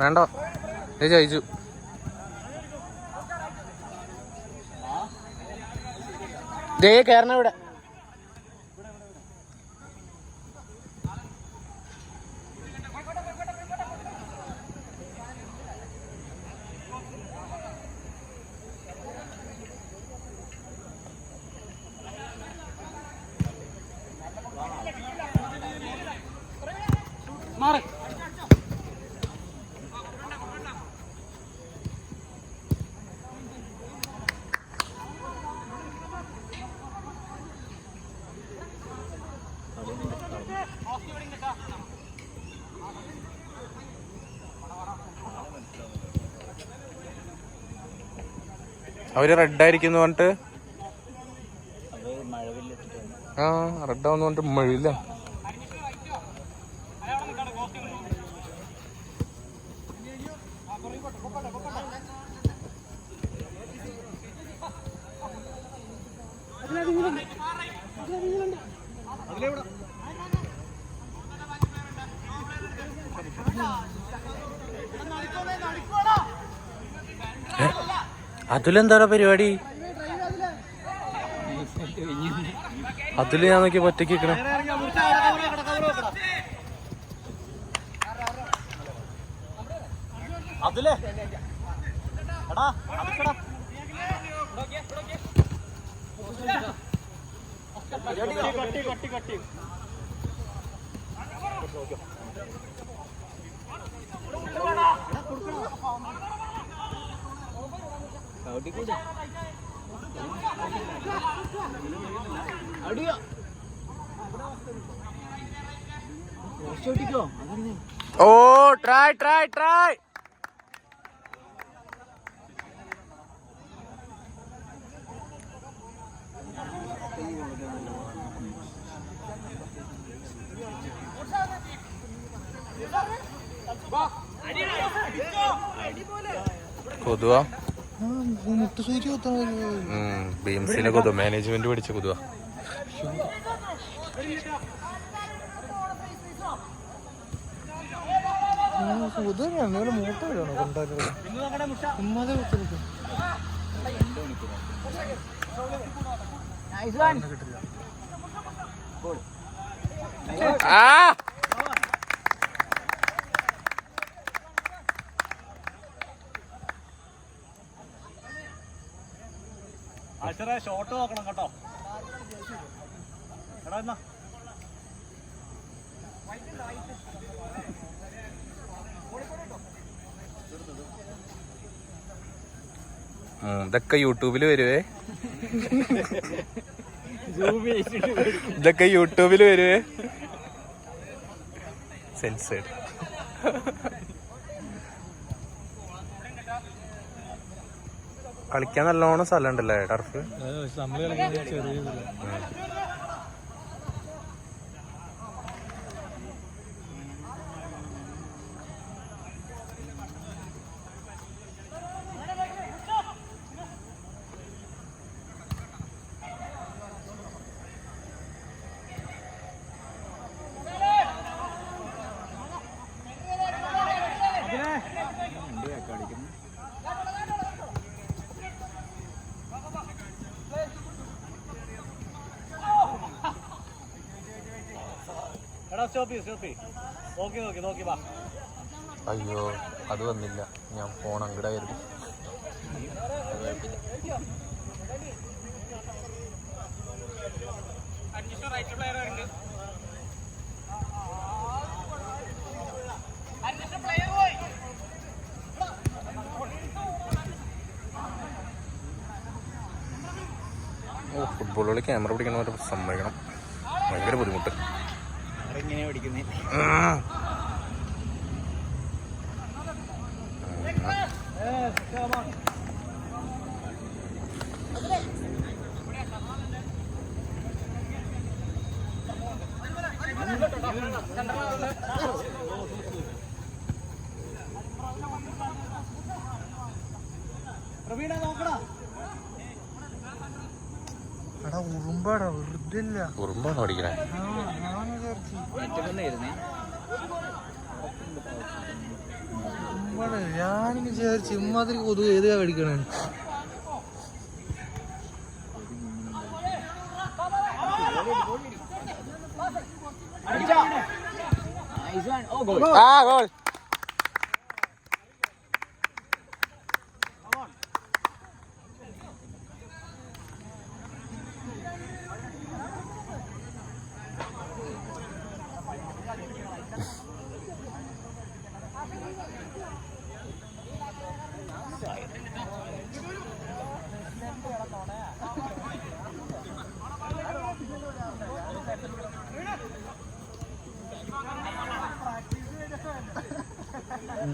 വേണ്ട ജയിച്ചു. ദേ കേറണ ഇവിടെ. അവര് റെഡായിരിക്കുന്നു പറഞ്ഞിട്ട് റെഡാവുന്ന പറഞ്ഞിട്ട് മഴയില്ല. അതിലെന്താടാ പരിപാടി? അതില് ഞാൻ നോക്കി ഒറ്റയ്ക്ക് നിൽക്കണേ. ഓ ട്രൈ ട്രൈ ട്രൈ. കൊതുവാ ബീംസിലെ കൊതുവ. മാനേജ്മെന്റ് പഠിച്ച കൊതുവ. ഷോട്ട് നോക്കണം കേട്ടോ. ഇതൊക്കെ യൂട്യൂബില് വരുവേ. ഇതൊക്കെ യൂട്യൂബില് വരുവേ. സെൻസേഡ്. കളിക്കാൻ നല്ലോണം സ്ഥലം ഉണ്ടല്ലേ ടർഫ്? അയ്യോ അത് വന്നില്ല. ഞാൻ ഫോൺ അങ്ങടായിരുന്നു. ഫുട്ബോൾ കളി ക്യാമറ പിടിക്കണവരെ സമ്മതിക്കണം. ഭയങ്കര ബുദ്ധിമുട്ട്. ഉറുമ്പാണോ വെറുതെ ഉറുമ്പാണോ അടിക്കണേ? ഞാനും വിചാരിച്ചു ഇമ്മാതിരി കൊതുക് ഏതാ കടിക്കണേ. ഗോൾ.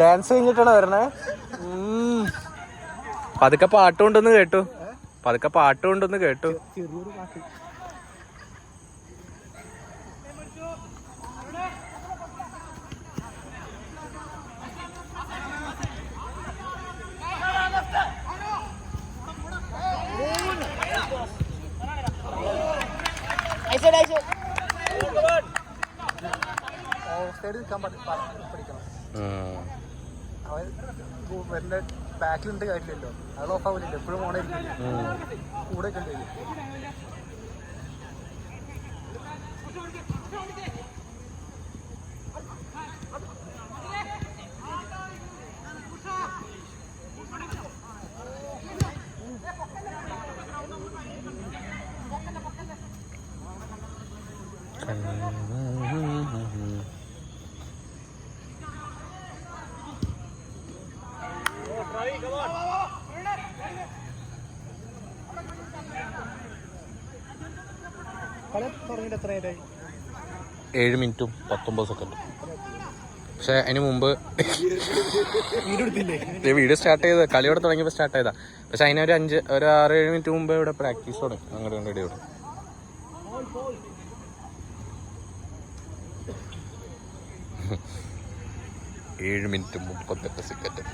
ഡാൻസ് കഴിഞ്ഞിട്ടാണ് വരണേ. പതുക്കെ പാട്ടുകൊണ്ടൊന്ന് കേട്ടു. പതുക്കെ പാട്ടുകൊണ്ടൊന്ന് കേട്ടു. ബാക്കിലുണ്ട് കാര്യമില്ലല്ലോ, അത് ഓഫ് ആവില്ലല്ലോ, എപ്പോഴും ഓണായിരിക്കില്ല, കൂടെ ഒക്കെ ഉണ്ട്. കളി തുടങ്ങിയിട്ട് എത്ര നേരമായി? 7 മിനിറ്റും 19 സെക്കൻഡും. പക്ഷെ അതിന് മുമ്പ് വീഡിയോ സ്റ്റാർട്ട് ചെയ്ത് കളിയോടെ തുടങ്ങിയപ്പോൾ സ്റ്റാർട്ട് ചെയ്താ. പക്ഷെ അതിനൊരു 6-7 മിനിറ്റ് മുമ്പ് ഇവിടെ പ്രാക്ടീസ് തുടങ്ങി. അങ്ങോട്ട് കണ്ടിട്ട് ഇവിടെ 7 മിനിറ്റ് 38 സെക്കൻഡ്.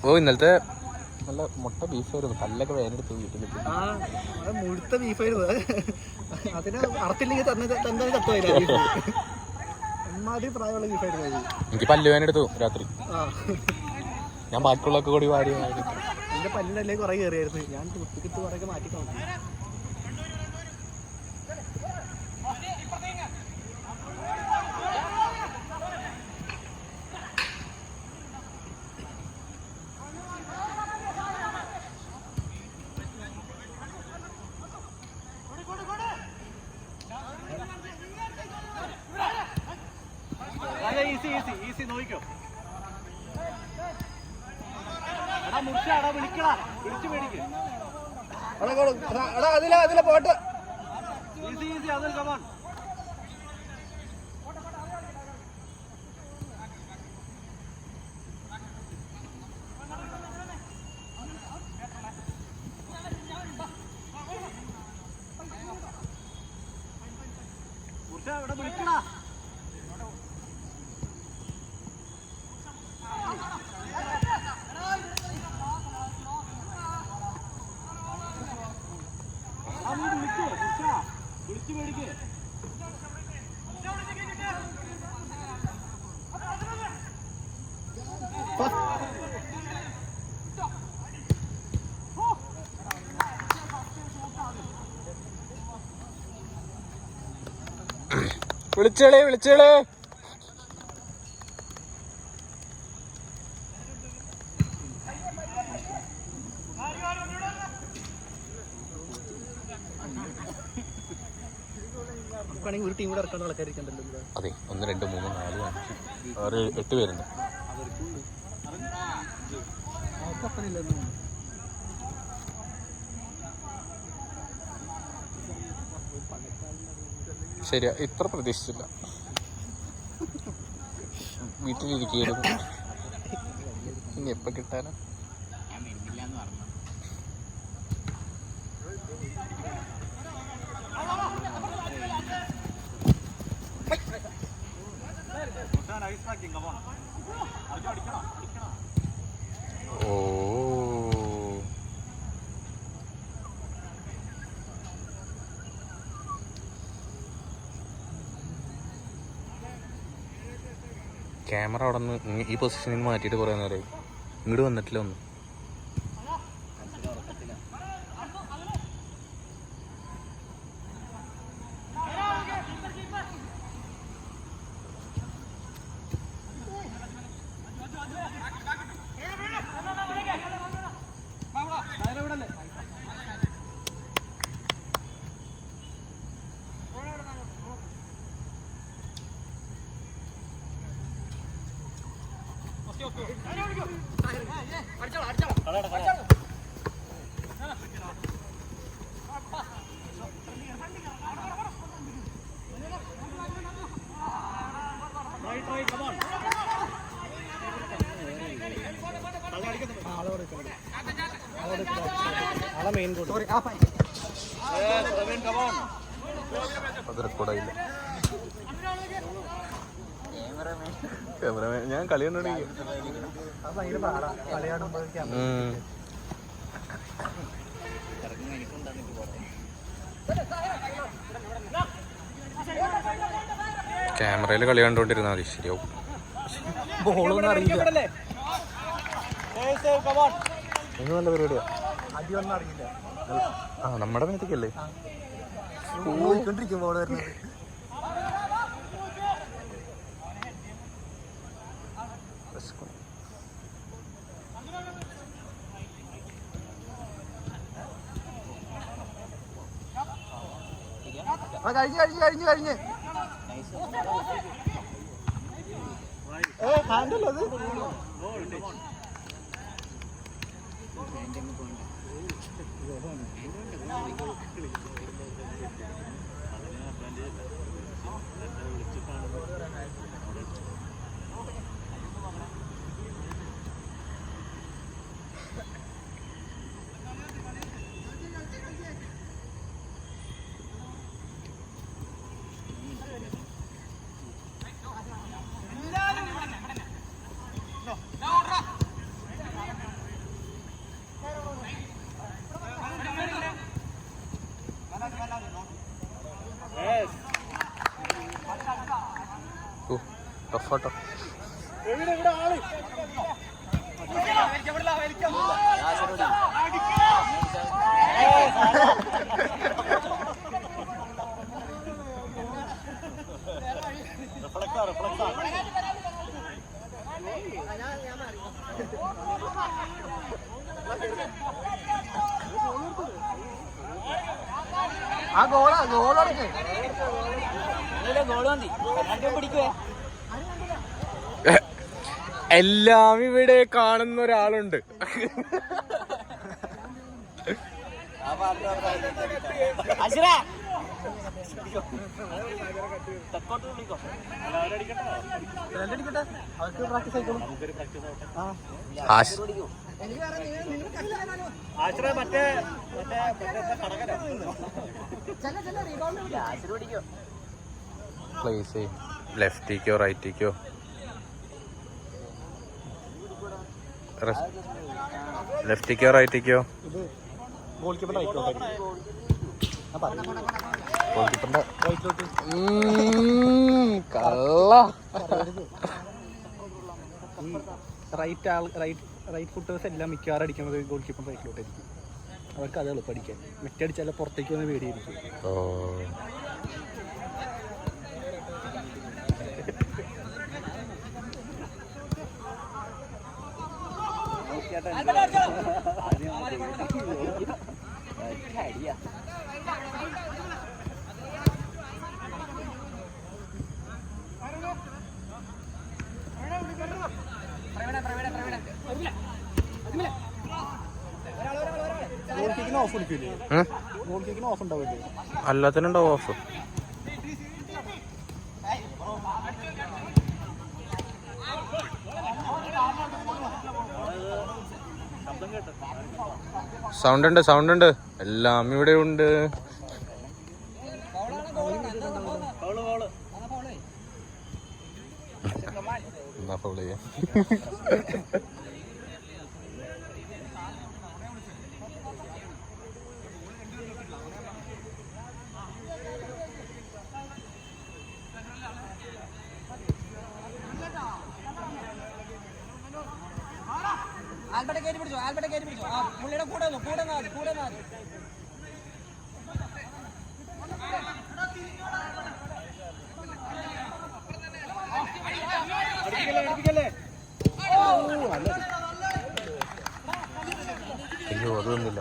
ഓ ഇന്നലത്തെ നല്ല മുട്ട ബീഫായിരുന്നു. കല്ലൊക്കെ വേനെടുത്ത് വീട്ടിൽ. മുഴുത്ത ബീഫായിരുന്നു. അതിന് അറത്തില്ലെങ്കിൽ തന്നെ തട്ടുമായിരുന്നു. എമ്മാതിരി പ്രായമുള്ള ബീഫായിരുന്നു. എനിക്ക് പല്ല് വേനെടുത്തു രാത്രി. ഞാൻ ബാക്കിയുള്ളൊക്കെ കൂടി വാരി. എന്റെ പല്ലിനല്ലേ കുറെ കയറിയായിരുന്നു. ഞാൻ കുത്തിക്കിട്ട് കുറെയൊക്കെ മാറ്റി നോക്കി. ഈസി നോക്കിക്കോ. അതിലെ പോട്ട് ഈസി അതിൽ കമാൻ. ഇവിടെ വിളിക്കടാ. വിളിച്ചേളേ. ഒരു ടീം കൂടെ ഇറക്കാനുള്ള ആൾക്കാരിക്കണ്ടല്ലോ. അതെ, 1 2 3 4 5 6 8 പേരുണ്ട്. ശരിയാ, ഇത്ര പ്രതീക്ഷിച്ചില്ല. വീട്ടിലിരിക്കുകയായിരുന്നു. ഇനി എപ്പോ കിട്ടാനാ? ഓ ക്യാമറ അവിടെ നിന്ന് ഈ പൊസിഷനിൽ നിന്ന് മാറ്റിയിട്ട് കുറേ നേരമായി. ഇങ്ങോട്ട് വന്നിട്ടില്ല ഒന്നും. അത് റെക്കോർഡായില്ല. ക്യാമറമാൻ ഞാൻ കളി കണ്ടോണ്ടിരിക്കും. ക്യാമറയിൽ കളി കണ്ടോണ്ടിരുന്നാ മതി, ശരിയാവും. ബോളൊന്നും അറിയില്ല. നല്ല പരിപാടിയാ. അടിയൊന്നും അറിയില്ല. ആ നമ്മുടെ മേത്തേക്കല്ലേ പോയിക്കൊണ്ടിരിക്കും ബോൾ വരുന്നത്. കഴിഞ്ഞ് ഹാൻഡല്ലോ അത്. ടഫാട്ടോ. ആ ഗോളടക്ക് എല്ലാം ഇവിടെ കാണുന്ന ഒരാളുണ്ട്. പ്ലേസ് ലെഫ്റ്റിക്കോ റൈറ്റിക്കോ? ലെഫ്റ്റിക്കോ റൈറ്റിക്കോ? റൈറ്റ് ഫുട്ടേഴ്സ് എല്ലാം മിക്കവാറും അടിക്കുന്നത് ഗോൾ കീപ്പർ റൈറ്റിലോട്ടായിരിക്കും. അവർക്ക് അത് എളുപ്പം അടിക്കാൻ. മെറ്റടിച്ചാൽ പുറത്തേക്ക് വന്ന് പേടിയായിരിക്കും. അല്ലാത്തനുണ്ടാവും ഓഫ്. സൗണ്ട് ഉണ്ട് എല്ലാം ഇവിടെ ഉണ്ട്. എന്നാ ഫൗൾ ചെയ്യാം. അയ്യോ അത് വന്നില്ല.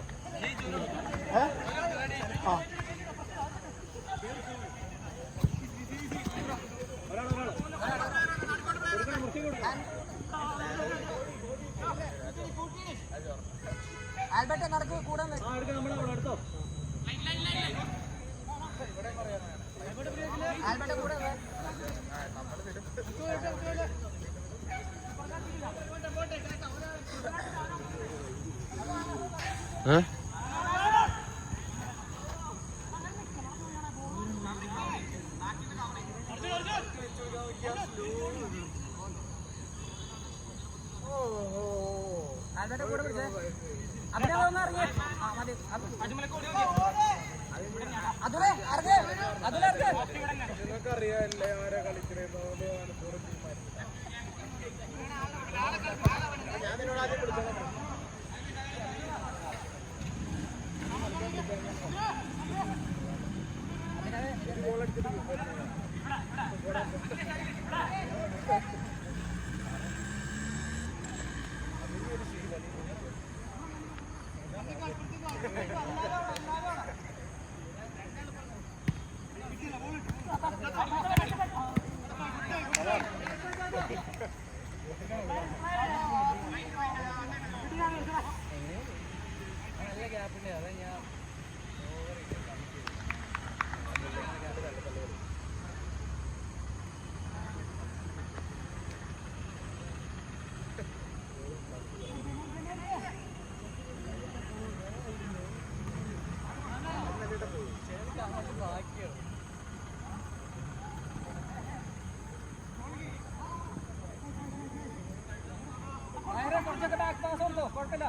കുഴപ്പമില്ല.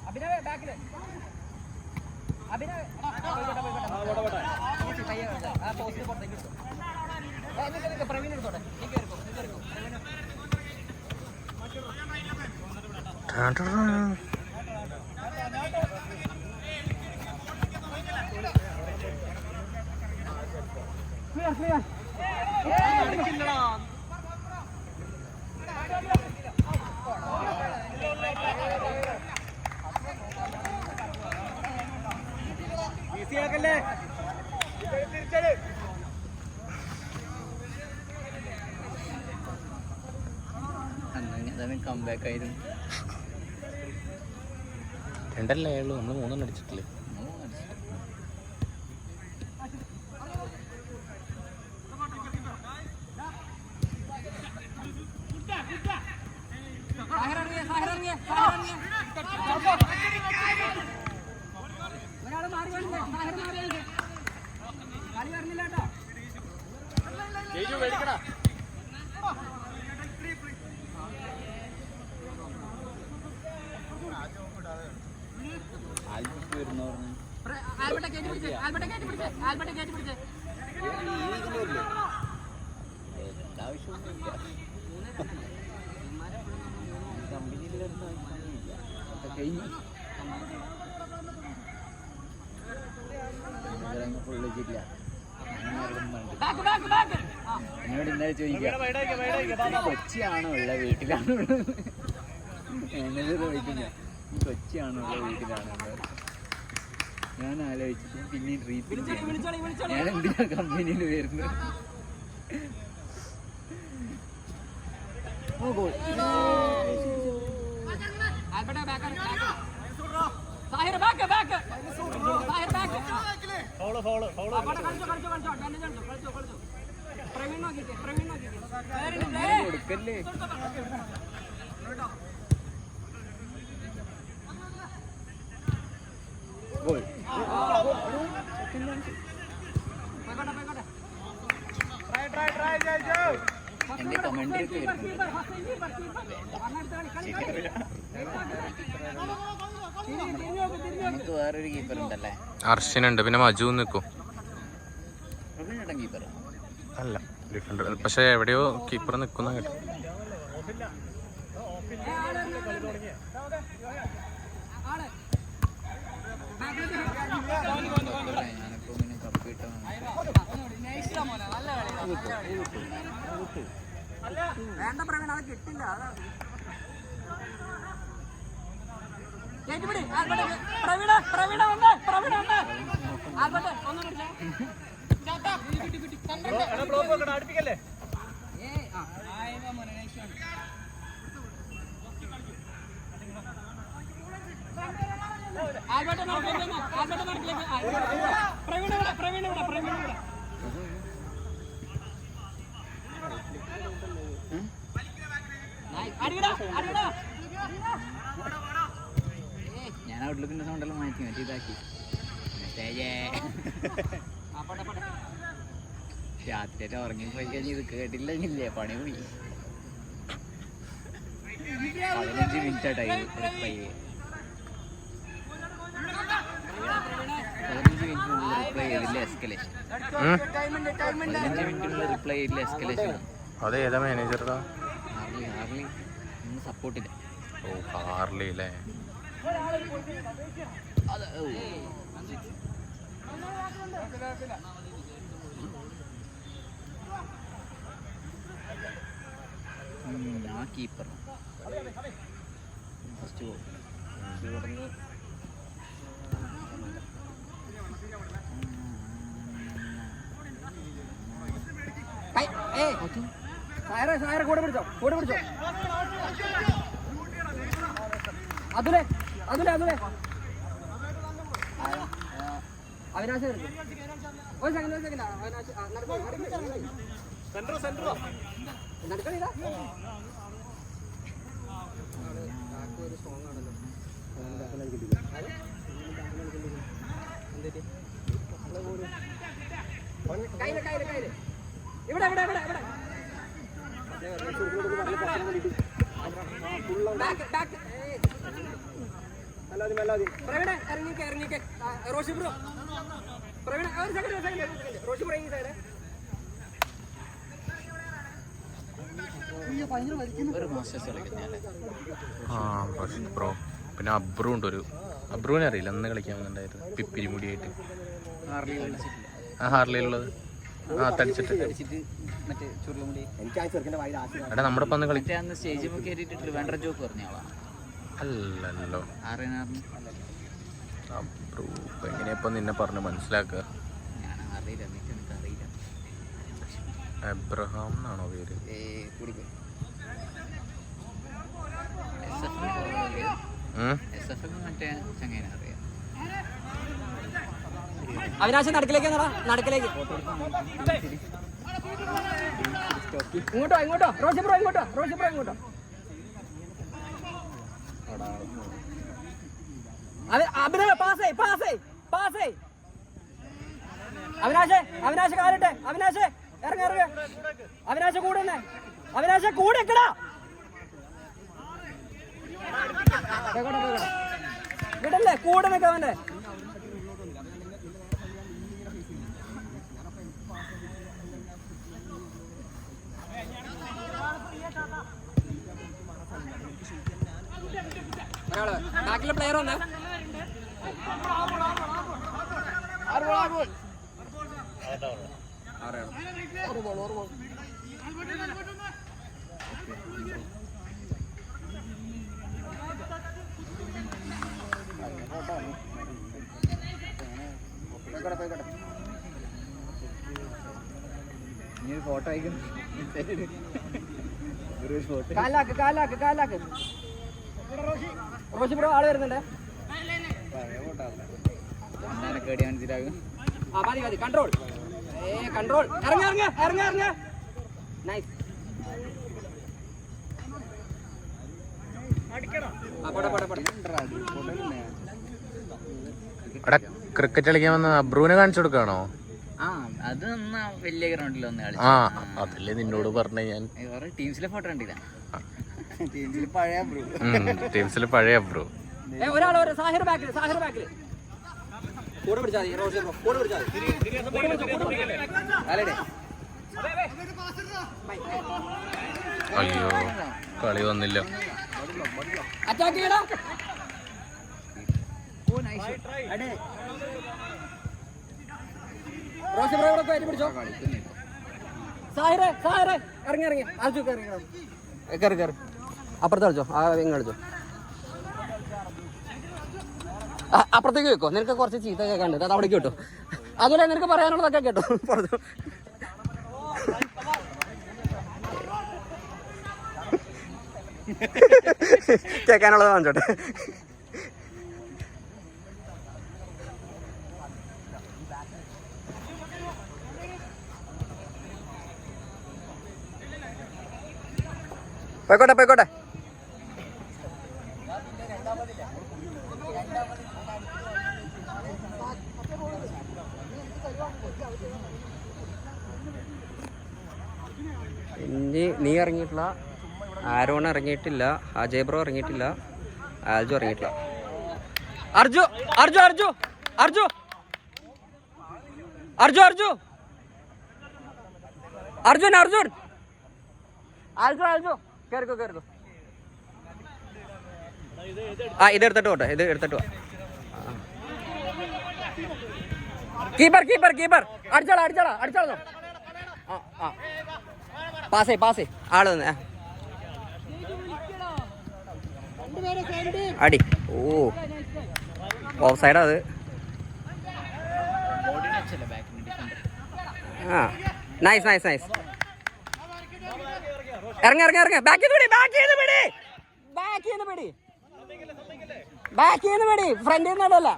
അഭിനവ് ബാക്കില് അഭിനവ് പോസ്റ്റ് പുറത്തേക്ക് എടുത്തു. പ്രവീൺ എടുത്തോട്ടെ. കംബാക്ക് ആയിരുന്നു. രണ്ടല്ലേ ഉള്ളൂ, നമ്മൾ മൂന്നെണ്ണം അടിച്ചിട്ടില്ലേ. എന്നോട് ഇന്നലെ ചോദിക്കാം കൊച്ചിയാണോ ഉള്ള വീട്ടിലാണോ ഉള്ളത്? മാനേജർ ചോദിക്കുന്ന കൊച്ചിയാണോ ഉള്ള വീട്ടിലാണോ ഉള്ളത്? ഞാൻ ആലോചിച്ചിട്ട് പിന്നെ റീഫിൽ ചെയ്യണം. ഞാൻ എന്തിനാ കമ്പനിയിൽ വരുന്നത്? കൊടുക്കല്ലേ. ഗോൾ. എന്റെ കമന്ററി ഒക്കെ നമുക്ക് വേറൊരു കീപ്പർ ഉണ്ടല്ലേ, അർഷനുണ്ട്, പിന്നെ മജു നിൽക്കും. ചേട്ടൻ കീപ്പർ അല്ല ഡിഫൻഡർ, പക്ഷെ എവിടെയോ കീപ്പർ നിൽക്കുന്ന കേട്ടോ. ഞാനിപ്പോ ഇങ്ങനെ കപ്പ് കിട്ടാൻ ഞാൻ ഔട്ട്ലുക്കിന്റെ സൗണ്ടെല്ലാം മാറ്റി മറ്റേ ഇതാക്കി രാത്രിയായിട്ട് ഉറങ്ങി പോയി കഴിഞ്ഞ് ഇത് കേട്ടില്ലെങ്കിലേ പണി പോയി. 15 മിനിറ്റായിട്ടായി റിപ്ലൈ 15 മിനിറ്റിനുള്ളിൽ റിപ്ലൈ ചെയ്തില്ല എസ്കലേഷൻ. 15 മിനിറ്റിനുള്ളിൽ റിപ്ലൈ ചെയ്തില്ല എസ്കലേഷൻ. അത് ഏതാ മാനേജറാ? ഹാർലി ഇന്ന് സപ്പോർട്ടില്ല. ഓ ഹാർലി അല്ലേ. ആ കീപ്പർ ഫസ്റ്റ് ഗോൾ കൂടെ പിടിച്ചോ അതുലേ അവിനാശ് ഒരു സെക്കൻഡ് നടക്കണില്ല. ഇവിടെ പ്രവീണ ഇറങ്ങിക്കെ റോഷി ബ്രോ പ്രവീണ ഒരു സെക്കൻഡ് റോഷി ബ്രോ ഈ സൈഡ് ഒരു മാസ്റ്റേഴ്സ് കളിക്കുന്നല്ലേ. ആ റോഷിദ് ബ്രോ. പിന്നെ അബ്രു ഉണ്ട്, ഒരു അബ്രുവിനെ അറിയില്ല, അന്ന് കളിക്കാൻ വന്നിട്ടുണ്ടായിരുന്നു പിപ്പിരി മുടിയായിട്ട്. ഹാർലി കളിച്ചിട്ടില്ല. ആ ഹാർലിയിലുള്ളത് ആ തടിച്ചിട്ട് മറ്റേ ചുരുളമുടി എടാ നമ്മുടെ ഇപ്പം കളി മറ്റേ അന്ന് സ്റ്റേജിൽ കയറിയിട്ട് ട്രിവാൻഡ്രം ജോക്ക് പറഞ്ഞ ആളാണ്. അല്ലല്ലോ. ആറിനാറിന് അബ്രു ഇപ്പം എങ്ങനെയപ്പം നിന്നെ പറഞ്ഞ് മനസ്സിലാക്കുക? ഞാൻ അറിയില്ല, എനിക്ക് അറിയില്ല. എബ്രഹാം എന്നാണോ പേര്? കൂടിപ്പോയി. SF മറ്റേ ചങ്ങേനെ അറിയാം. അവിനാശ് നടക്കിലേക്ക് ഇങ്ങോട്ടോ റോഷി ബ്രോ ഇങ്ങോട്ടോ അഭിനയ പാസേ അവിനാശ് കാലിട്ടെ അവിനാശ് ഇറങ്ങ അവിനാശ് കൂടെ എക്കടാ വിടല്ലേ കൂടെ നിൽക്കാം അവന്റെ. ബാക്കിലെ പ്ലെയർ വന്നേ. ഇനി ഒരു ഫോട്ടോ അയക്കും. കാലാക്ക് റോഷി ബ്രോ ആള് വരുന്നുണ്ട്. കേടി മനസ്സിലാകും. മതി കൺട്രോൾ ഇറങ്ങ നൈസ്. ക്രിക്കറ്റ് കളിക്കാൻ വന്ന അബ്രുവിനെ കാണിച്ചു കൊടുക്കാണോ? ആ അത് വലിയ ഗ്രൗണ്ടിൽ ഒന്ന് കളി. ആ അതല്ലേ നിന്നോട് പറഞ്ഞ ഞാൻ. ടീംസിലെ ഫോട്ടോ കണ്ടില്ല. ടീംസിൽ പഴയ ടീംസിൽ പഴയ അബ്രു. ഒരാളോ സാഹിർ ബാക്കിൽ കൂടെ പിടിച്ചാൽ മതി റോഷി ബ്രോ കൂടെ പിടിച്ചാൽ മതി. അയ്യോ കളി വന്നില്ല. അറ്റാക്ക് ചെയ്യടാ. റോഷി ബ്രോ ഇവിടെ കയറ്റി പിടിച്ചോ. സാഹിറേ സാഹിറേ ഇറങ്ങി ഇറങ്ങി അർജു കയറി കയറി കയറി അപ്പുറത്ത് കളിച്ചോ. ആ ഇങ്ങ് കളിച്ചോ. അപ്പുറത്തേക്ക് വെക്കോ. നിനക്ക് കുറച്ച് ചീത്ത കേൾക്കാണ്ട് അത് അവിടേക്ക് കേട്ടോ. അതുപോലെ നിനക്ക് പറയാനുള്ളതൊക്കെ കേട്ടോ പറഞ്ഞു. കേൾക്കാനുള്ളത് കാണിച്ചോട്ടെ. പോയിക്കോട്ടെ പോയിക്കോട്ടെ. ഇനി നീ ഇറങ്ങിയിട്ടില്ല, ആരോൺ ഇറങ്ങിയിട്ടില്ല, അജയ് ബ്രോ ഇറങ്ങിയിട്ടില്ല, ആൽജു ഇറങ്ങിയിട്ടില്ല. അർജു അർജു അർജു അർജു അർജു അർജു അർജുൻ അർജുൻ ആൽജു ആൽജു കയറിക്കോ കയറിക്കോ. ആ ഇത് എടുത്തിട്ട് പോട്ടെ, ഇത് എടുത്തിട്ട് പോവാ. കീപ്പർ കീപ്പർ കീപ്പർ അടിച്ചാളാ അടിച്ചാളാ അടിച്ചാളോ. ആ ആ പാസേ പാസേ ആള് വന്ന് അടി. ഓ ഓഫ് സൈഡാ അത്. ആ നൈസ് നൈസ് നൈസ്. ഇറങ്ങി ഇറങ്ങി ഇറങ്ങി. ബാക്ക് ചെയ്ത് പിടി ബാക്ക് ചെയ്ത് പിടി ബാക്ക് ചെയ്ത് പിടി ബാക്ക് ചെയ്ത് പിടി. ഫ്രണ്ടിൽ നിന്നല്ല.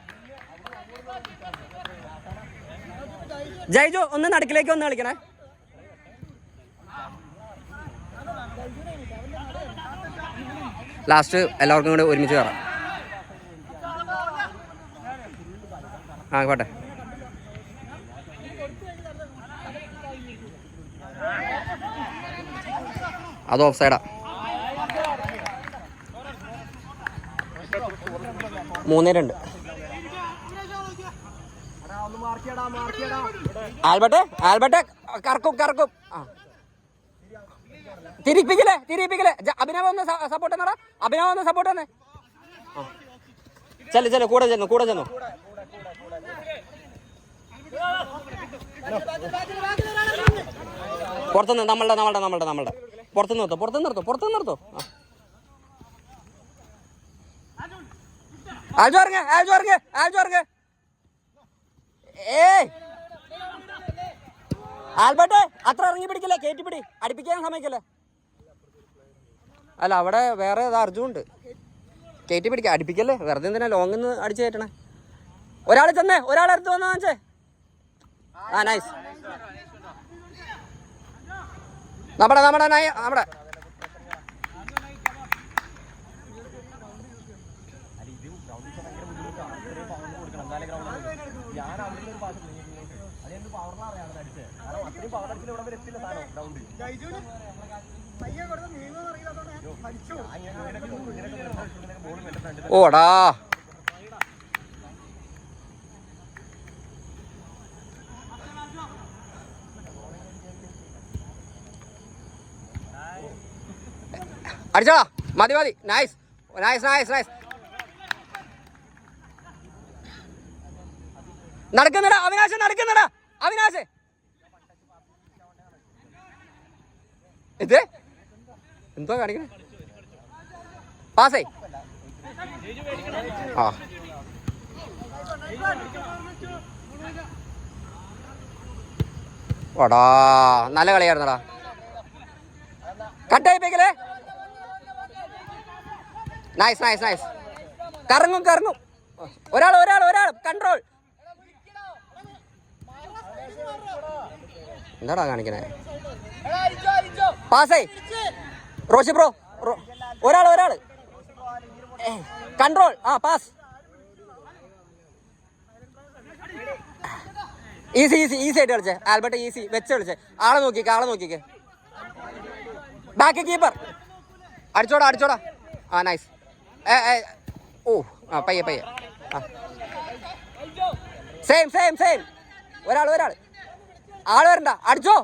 ജയ്ജു ഒന്ന് നടുക്കിലേക്ക് ഒന്ന് കളിക്കണേ. ലാസ്റ്റ് എല്ലാവർക്കും കൂടെ ഒരുമിച്ച് കയറാം. ആ പോട്ടെ. അത് ഓഫ് സൈഡാ. 3-2. ആൽബർട്ട് ആൽബർട്ട് കറക്കും കറക്കും. ആ തിരിപ്പിക്കലേ തിരിപ്പിക്കലേ. അഭിനവ് ഒന്ന് സപ്പോർട്ട് തന്നടാ. അഭിനവ് ഒന്ന് സപ്പോർട്ട് തന്നെ. ചെല്ലു ചെല്ലു കൂടെ ചെന്നു കൂടെ ചെന്നു. പുറത്തുനിന്ന് നമ്മളുടെ നമ്മളുടെ നമ്മളുടെ നമ്മളുടെ പുറത്തുനിന്ന് നിർത്തോ പുറത്തുനിന്ന് നിർത്തോ പുറത്തുനിന്ന് നിർത്തോ. ആൽജോ ഇറങ്ങ് ആൽജോ ഇറങ്ങ് ആൽജോ ഇറങ്ങ്. ഏയ് ആൽബർട്ട് അത്ര ഇറങ്ങി പിടിക്കില്ല, കയറ്റി പിടി. അടിപ്പിക്കാൻ സമ്മതിക്കല്ലേ. അല്ല അവിടെ വേറെ അർജുൻ ഉണ്ട്. കയറ്റി പിടിക്കുക, അടിപ്പിക്കല്ലേ. വെറുതെ എന്തിനാ ലോങ്ങിൽ നിന്ന് അടിച്ചു കയറ്റണേ. ഒരാൾ ചെന്നേ ഒരാൾ അടുത്ത് വന്ന് വാങ്ങിച്ചേ. ആ നൈസ്. നമ്മുടെ നമ്മുടെ നമ്മുടെ ഓടാ. അടിച്ചോളാ മതി മതി. Nice nice nice nice. നടക്കുന്നടാ അവിനാശ് നടക്കുന്നടാ അവിനാശ്. ഇത് എന്തോ കാണിക്കണേ. പാസേ. ആ ഓടാ നല്ല കളിയായിരുന്നടാ. കട്ടയിപ്പിക്കലേ. Nice nice nice. കറങ്ങും കറങ്ങും. ഒരാൾ ഒരാൾ ഒരാൾ കൺട്രോൾ. എന്താടാ കാണിക്കണേ. പാസേ റോഷി ബ്രോ. ഒരാൾ ഒരാൾ കൺട്രോൾ. ആ പാസ്. ഈസി ഈസി ഈസി ആയിട്ട് കളിച്ചേ ആൽബർട്ട്. ഈസി വെച്ച് കളിച്ചേ. ആളെ നോക്കിക്കേ ആളെ നോക്കിക്കേ. ബാക്ക് കീപ്പർ അടിച്ചോടാ അടിച്ചോടാ. ആ നൈസ്. ഓ ആ പയ്യെ പയ്യെ. ആ സെയിം സെയിം സെയിം. ഒരാൾ ആള് വരണ്ട. അടിച്ചോ.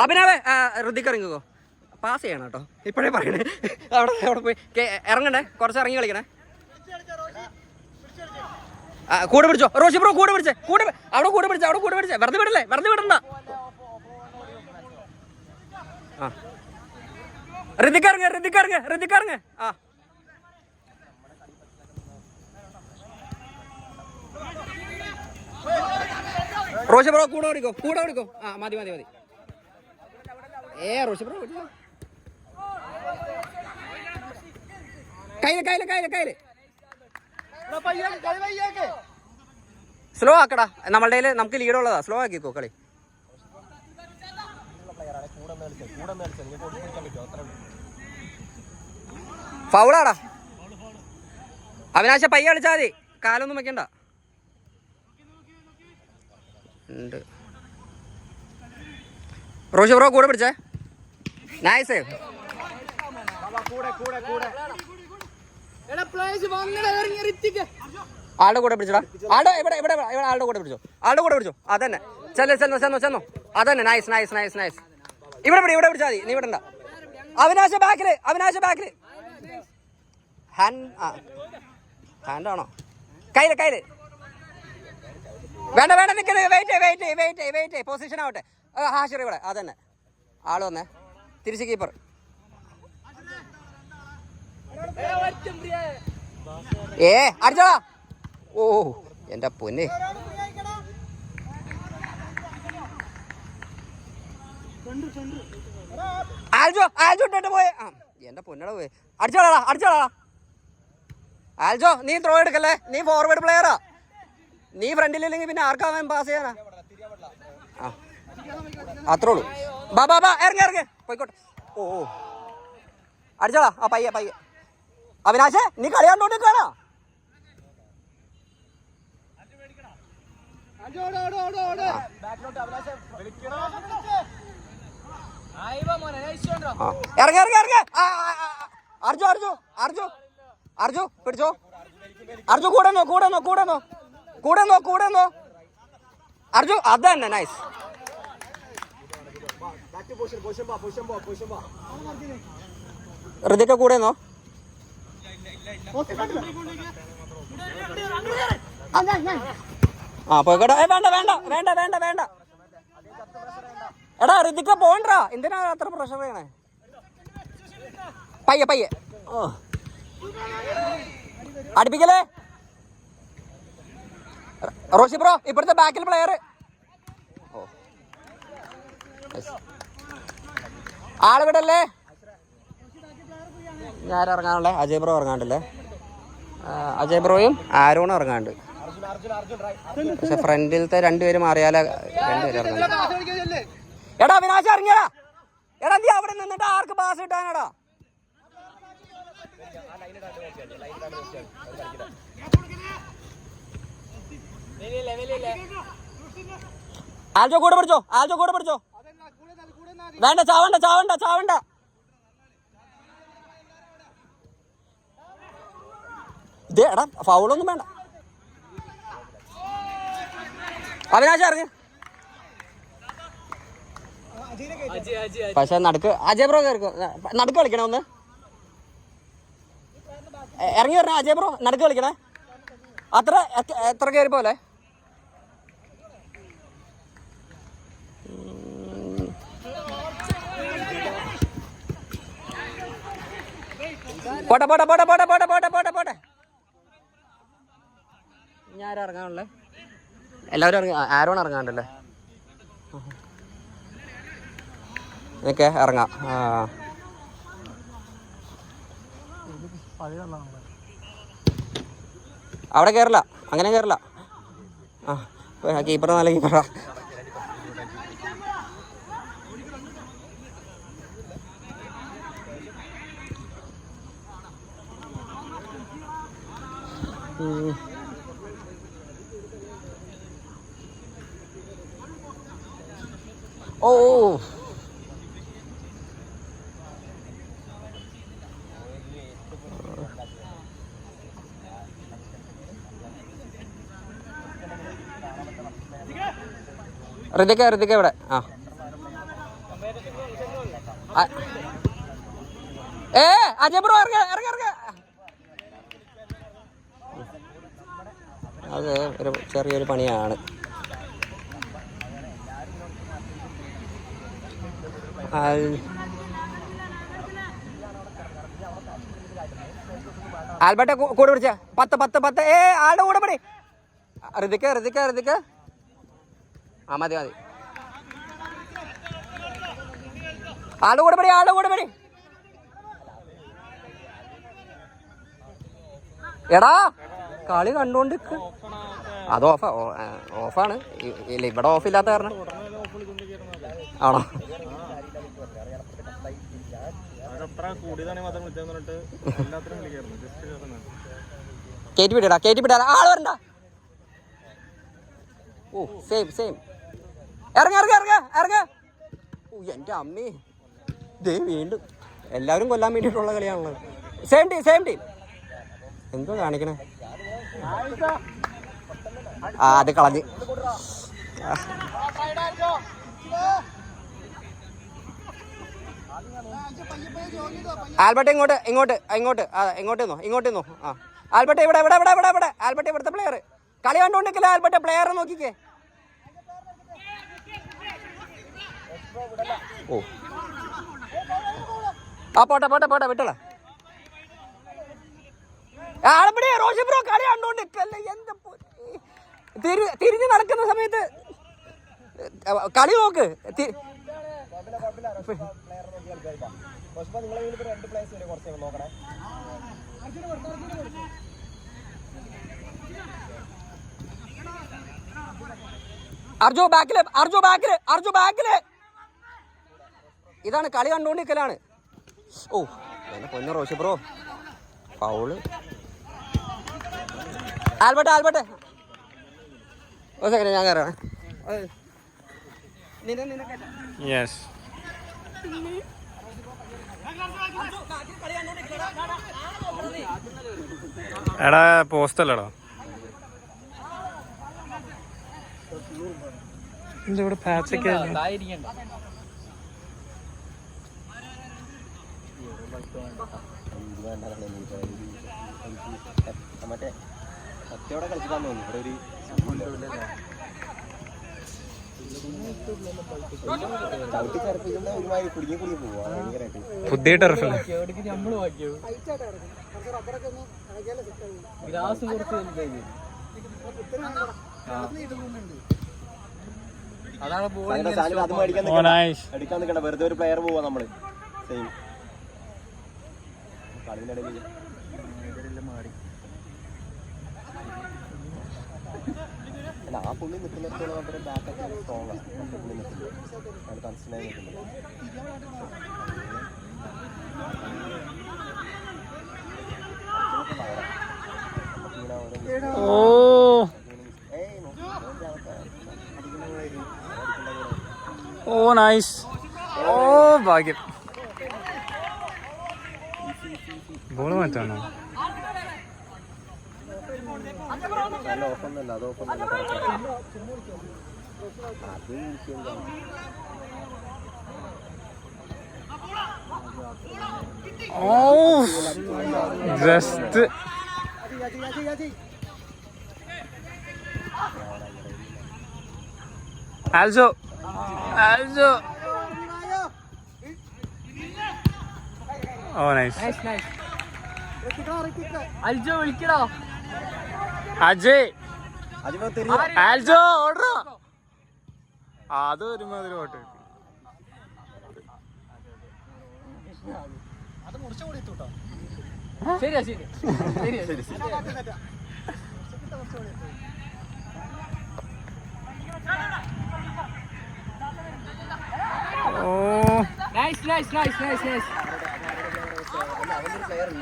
അഭിനവേ ഋതിക്ക് ഇറങ്ങിക്കോ. പാസ് ചെയ്യണം കേട്ടോ, ഇപ്പോഴേ പറയണേ. അവിടെ പോയി ഇറങ്ങണ്ടേ, കുറച്ച് ഇറങ്ങി കളിക്കണേ. കൂടെ പിടിച്ചോ റോഷി ബ്രോ, കൂടെ പിടിച്ചേ. അവിടെ കൂടെ പിടിച്ചേ. വെറുതെ വിടണ്ട. ആ ഋതിക്ക് ഇറങ്ങ്. ആ റോഷി ബ്രോ കൂടെ ഓടിക്കോ. ആ മതി. റോഷി ബ്രോ കയ്യില് സ്ലോ ആക്കടാ. നമ്മളുടെ നമുക്ക് ലീഡ് ഉള്ളതാ. സ്ലോ ആക്കിക്കോ കളി. ഫൗളാടാ. അവിനാശ പയ്യ കളിച്ചാൽ മതി, കാലൊന്നും വെക്കണ്ട. റോഷി ബ്രോ കൂടെ പിടിച്ചേ. നൈസ്. ആളുടെ കൂടെ പിടിച്ചടാ. ആളുടെ കൂടെ പിടിച്ചോ. അതന്നെ ചെന്നോ. അതന്നെ. നൈസ്. ഇവിടെ പിടിച്ചാ മതി, നീ വിടണ്ട. അവിനാശ ബാക്കില്. ഹാൻഡാണോ? കയ്യില്. വേണ്ട നിൽക്കുന്നത്. വെയിറ്റ്. പൊസിഷൻ ആവട്ടെ. ഹാഷിർ ഇവിടെ. അതന്നെ. ആള് വന്നേ. തിരിച്ച് കീപ്പർ. അടിച്ചോടാ. ഓ എന്റെ പൊന്നെ. ആൽജോ ഇട്ടിട്ട് പോയി. എന്റെ പൊന്നട പോയി. അടിച്ചോളാ. ആൽജോ നീ ത്രോ എടുക്കല്ലേ, നീ ഫോർവേഡ് പ്ലെയറാ. നീ ഫ്രണ്ടിലില്ലെങ്കിൽ പിന്നെ ആർക്കാവാൻ പാസ് ചെയ്യാനാ? അത്രേ ഉള്ളൂ. ബാ ഇറങ്ങി പോയിക്കോട്ടെ. ഓ അടിച്ചോളാ. ആ പയ്യെ. അവിനാശേ നീ കളിയാണ്ടോണ്ടിരിക്കാണോ? ഇറങ്ങി. അർജു പിടിച്ചോ. അർജു കൂടെ നോ. അർജു അതന്നെ. നൈസ്. ഋതിക്ക കൂടെ നോ. പോയിക്കോട്ടെ. വേണ്ട. എടാ ഋതിക്ക പോണ്ടാ, എന്തിനാ അത്ര പ്രഷർ ചെയ്യണേ? പയ്യെ. അടുപ്പിക്കലേ. റോഷി ബ്രോ ഇപ്പഴത്തെ ബാക്കിൽ പ്ലെയർ. ആളിവിടല്ലേ? ഞാൻ ഇറങ്ങാനുള്ളേ. അജയ് ബ്രോ ഇറങ്ങാണ്ടല്ലേ? അജയ് ബ്രോയും ആരോണും ഇറങ്ങാണ്ട്. പക്ഷെ ഫ്രണ്ടിലത്തെ രണ്ടുപേരും അറിയാലോ. എടാ വിനാശ ഇറങ്ങിയടാ. എടാ നീ അവിടെ നിന്നിട്ട് ആർക്ക് പാസ് കിട്ടാനാടാ? ആൽജോ കൂടെ പിടിച്ചോ. വേണ്ട, ചാവണ്ട. എടാ ഫൗളൊന്നും വേണ്ട. അവിനാശ ഇറങ്ങി. പക്ഷെ നടുക്ക് അജയ് ബ്രോ നടുക്ക് കളിക്കണേ. ഒന്ന് ഇറങ്ങി വരണേ. അജയ് ബ്രോ നടുക്ക് കളിക്കണേ. എത്ര കയറി പോലെ. പോട്ടെ. ഞാൻ ഇറങ്ങാനുള്ളേ. എല്ലാവരും ഇറങ്ങി. ആരോൺ ഇറങ്ങാണ്ടല്ലേ? ഓക്കെ ഇറങ്ങാം. അവിടെ കയറില്ല, അങ്ങനെ കയറില്ല. കീപ്പർ നല്ല കീപ്പറാ. ഓ ഋതിക ഇവിടെ. അജയ് ബ്രോ ഇറങ്ങ. അത് ഒരു ചെറിയൊരു പണിയാണ്. ആൽബർട്ടെ കൂടെ പിടിച്ച 10. ആളുടെ കൂടെ പിടി. ഋതിക മതി. ആളുടെ കൂടെ പിടി. എടാ കളി കണ്ടോണ്ട് അത് ഓഫാണ്. ഇല്ല ഇവിടെ ഓഫില്ലാത്ത കാരണം ആണോ? കേറ്റി വിടാ ആള് വരണ്ട. ഓ സെയിം ഇറങ്ങ. ഓ എൻ്റെ അമ്മേ, ദേ വീണ്ടും എല്ലാവരും കൊല്ലാൻ വേണ്ടിയിട്ടുള്ള കളിയാണല്ലോ. സെയിം ടീം എന്തോ കാണിക്കണേ. അത് കളഞ്ഞ്. ആൽബർട്ട് ഇങ്ങോട്ട് നോ. ആൽബർട്ട് ഇവിടെ. ആൽബർട്ട് ഇവിടുത്തെ പ്ലെയർ കളി കണ്ടോണ്ടിരിക്കില്ല. ആൽബർട്ട് പ്ലെയർ നോക്കിക്കേ. ഓ പോട്ടെ വിട്ടോളാം. ആളെപ്പടി റോഷൻ ബ്രോ കളി കണ്ടോണ്ടിരിക്കല്ലേ. എന്താ തിരിഞ്ഞ് നടക്കുന്ന സമയത്ത് കളി നോക്ക്. അർജു ബാക്കില്. ഇതാണ് കളി കണ്ടോണ്ടിരിക്കലാണ്. ഓ എന്നെ പൊന്നു റോഷി ബ്രോ ഫൗള്. ആൽബർട്ട് ഒരു സെക്കൻഡ് ഞാൻ കയറാം. എടാ പോസ്റ്റ് അല്ലടാ ഇവിടെ പാച്ചൊക്കെ. മറ്റേ സത്യോടെ കളിച്ചിട്ടാന്ന് തോന്നുന്നു. ഇവിടെ ഒരു ചവിട്ടി കറപ്പിക്കുന്ന ഒരുമാതിരി കുടുങ്ങി പോവാ ഭയങ്കരമായിട്ട്. പുതിയ ടർഫിൽ ഗ്രാസ് കുറച്ച് അതാണ് അത് അടിക്കാൻ നിൽക്കണ്ട. വെറുതെ ഒരു പ്ലെയർ പോവാ നമ്മള്. സെയിം കളിന്റെ ഇടയിൽ മാറി. അല്ല ആ പുള്ളി നിൽക്കുന്നിടത്തോളം നമ്മുടെ ബാക്കൊക്കെ സ്ട്രോങ് ആണ്. പുള്ളി നിൽക്കുന്നത് അത് കൺസിഡറായി നിൽക്കുന്നത്. ഓ നൈസ്. ഓ ഭാഗ്യം. ബോൾ മാറ്റാണോ? നല്ല ഓഫൊന്നല്ല. അത് ഓഫൊന്നല്ല. അത് ഓ ജസ്റ്റ് ആൽജോ. ഓ നൈസ്. അൽജോ വിളിക്കടാ. അജയ് ആൽജോ ഓർഡർ. അത് ഒരുമാതിരി ഓട്ട്. ശരിയാ. ഓ നൈസ്.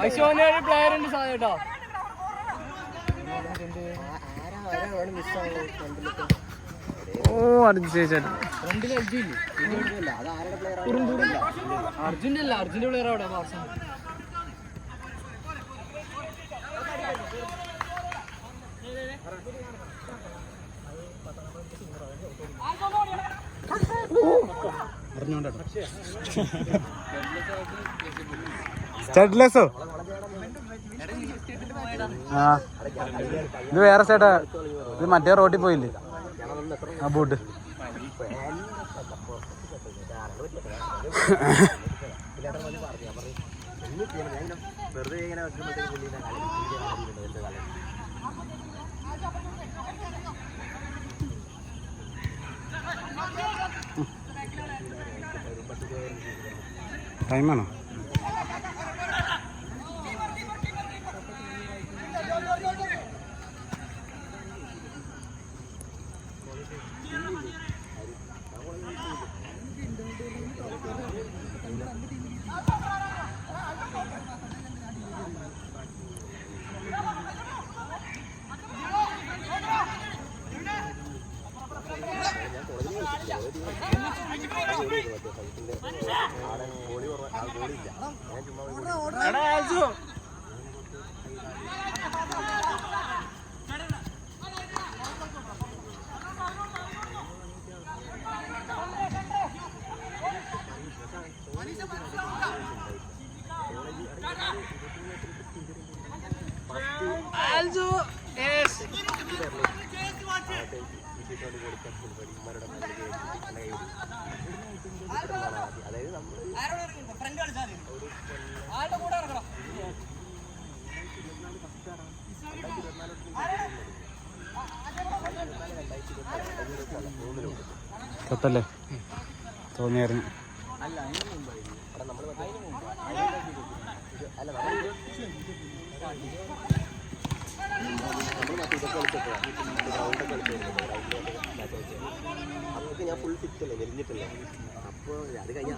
ഐശോനൊരു പ്ലെയർ ഉണ്ട് സാധേട്ടോ. ഓ അർജുൻ. അർജുന്റെ പ്ലെയർ അവിടെ. സ്റ്റഡ്ലെസ്സോ? ആ ഇത് വേറെ ചേട്ടാ, ഇത് മറ്റേ റോട്ടിൽ പോയില്ലേ ആ ബൂട്ട്. ടൈമാണോ? ല്ലേ തോന്നിയായിരുന്നു. ഞാൻ ഫുൾ ഫിറ്റ് അല്ലേ, മെലിഞ്ഞിട്ടല്ലേ. അപ്പോൾ അത് കഴിഞ്ഞാൽ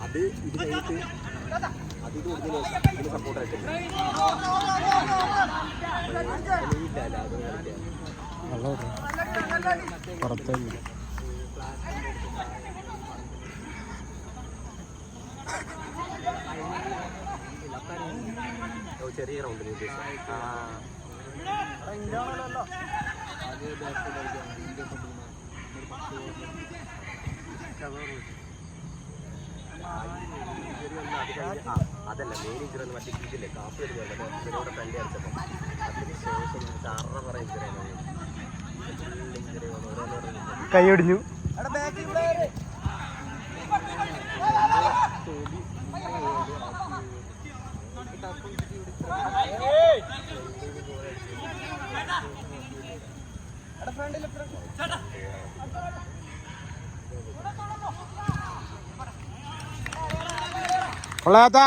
അത് ഇത് കഴിഞ്ഞിട്ട് അത് ഇത് കൊടുത്തതിന് ശേഷം ഇതിന് സപ്പോർട്ടായിട്ടില്ല. പുറത്തേക്ക് ചെറിയ ഗ്രൗണ്ടിൽ അതല്ല മെയിൻ ഇഞ്ചറി ഒന്ന് മറ്റേ ഇതില്ലേ കാപ്പ് ഇതിലൂടെ ഫ്രണ്ട് അടിച്ചപ്പോൾ അതിന് ശേഷം ചറ പറ ഇഞ്ചറി കൈ ഒടിഞ്ഞു. കൊള്ളാത്ത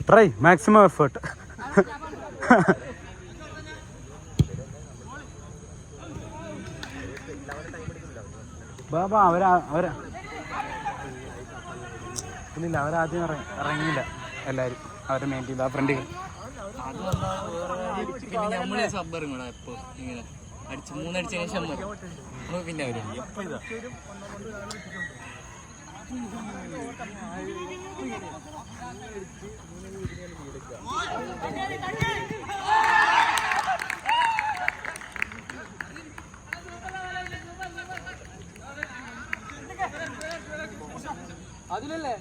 ട്രൈ മാക്സിമം എഫേർട്ട്. ബാബാ അവരാ ഇല്ലില്ല, അവരാദ്യം ഇറങ്ങിയില്ല എല്ലാവരും. അവരുടെ മെയിൻ ടീം ആ ഫ്രണ്ടിൽ നമ്മള് സബ്ബറും കൂടെ ഇപ്പൊ ഇങ്ങനെ അടിച്ച് 3 അടിച്ചതിന് ശേഷം പിന്നെ അവര് എപ്പോ ഇതാ അതിലല്ലേ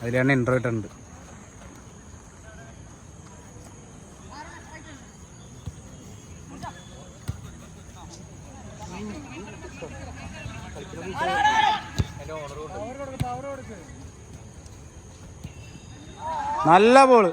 അതിലാണ് ഇൻട്രോവേർട്ട് ഉണ്ട്. നല്ല ബോള്.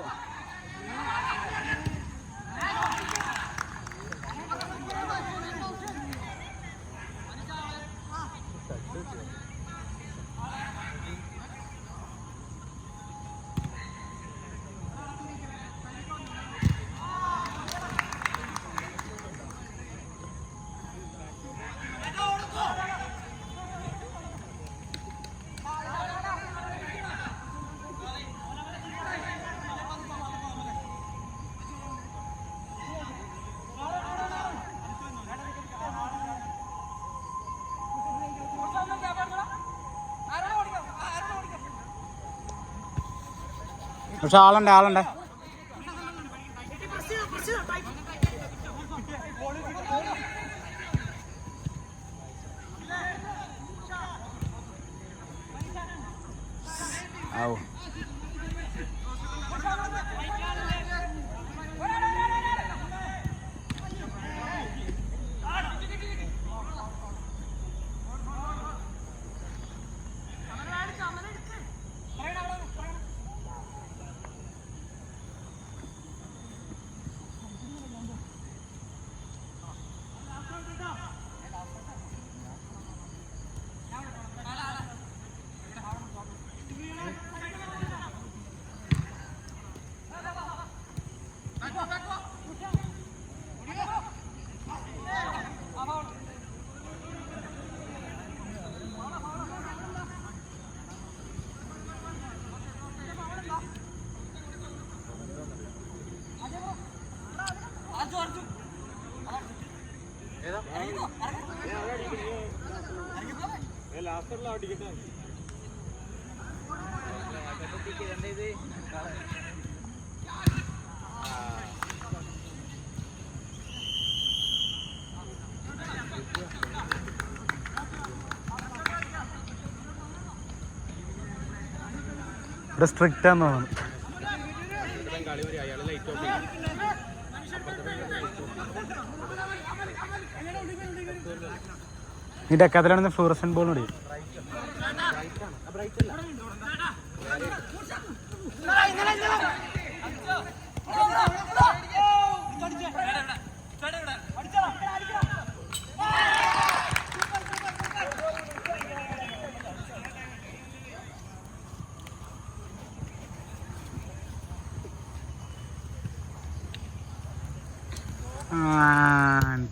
പക്ഷെ ആളുണ്ടേ ആവോ ഇവിടെ സ്ട്രിക്റ്റ് ആണെന്ന് തോന്നുന്നു. ഈ ഡെക്കാത്തിലാണെന്ന് ഫ്ലൂറസെന്റ് ബോൾ കൂടി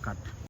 കട്ട്.